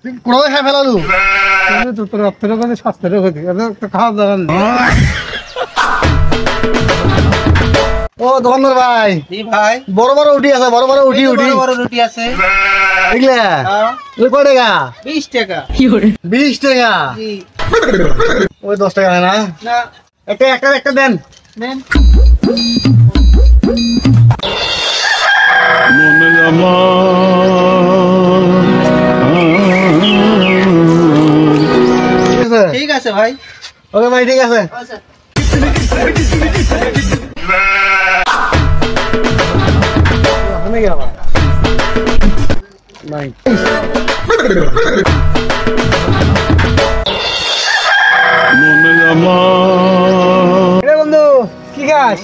কোড়ালে খাই ফেলালু তো তোর অর্থের কথা স্বাস্থ্যের ক্ষতি তো খাওয়া দাওয়া ও দোকানদার ভাই ভাই বড় বড় উঠি আছে বড় বড় উঠি বড় রুটি আছে দেখলে কয় টাকা 20 টাকা 20 টাকা জি ওই 10 টাকা না না একটা দেন নেন ঠিক আছে ভাই ওকে ভাই ঠিক আছে আচ্ছা হয়ে গেল নাই বন্ধু কি গাছ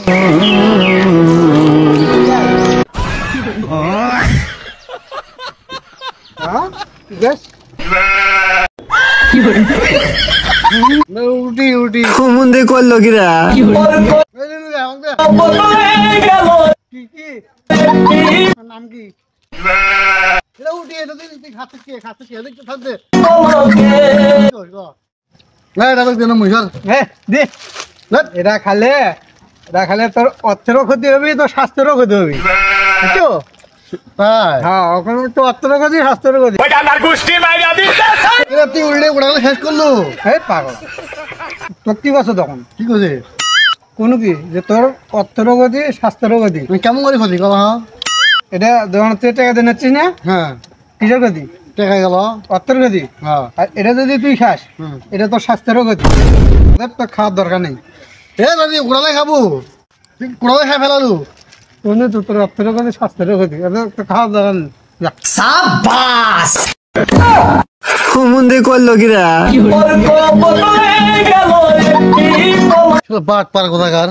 উঠি উঠি মন্দির করলো কিরা নাম কি উঠি এটা তুই খাচ্ছে কি দেখতে থাকবে এটা খালে তোর অর্থেরও ক্ষতি হবে তোর স্বাস্থ্যেরও ক্ষতি হবে বুঝছো হ্যাঁ ওখানে তো অর্থেরও ক্ষতি স্বাস্থ্যেরও ক্ষতি তুই উল্টে উড়ালে শেষ করলো এই পাগল তোর কি বছর তখন কি করছে কোনো কি যে তোর অর্থেরও ক্ষতি স্বাস্থ্যেরও ক্ষতি কেমন করে ক্ষতি কবা এটা দোকান থেকে টাকা দিয়ে নিচ্ছিস না হ্যাঁ কিসের ক্ষতি টেকা গেল অর্থের ক্ষতি হ্যাঁ আর এটা যদি তুই খাস এটা তোর স্বাস্থ্যেরও ক্ষতি তোর খাওয়ার দরকার নেই এ দাদি উড়ালে খাবো তুই উড়ালে খাই ফেলালু কোনো তো তোর অর্থেরও ক্ষতি স্বাস্থ্যেরও ক্ষতি তোর খাওয়ার দরকার নেই মন্দির করলো কিরা বাট পার কোথাকার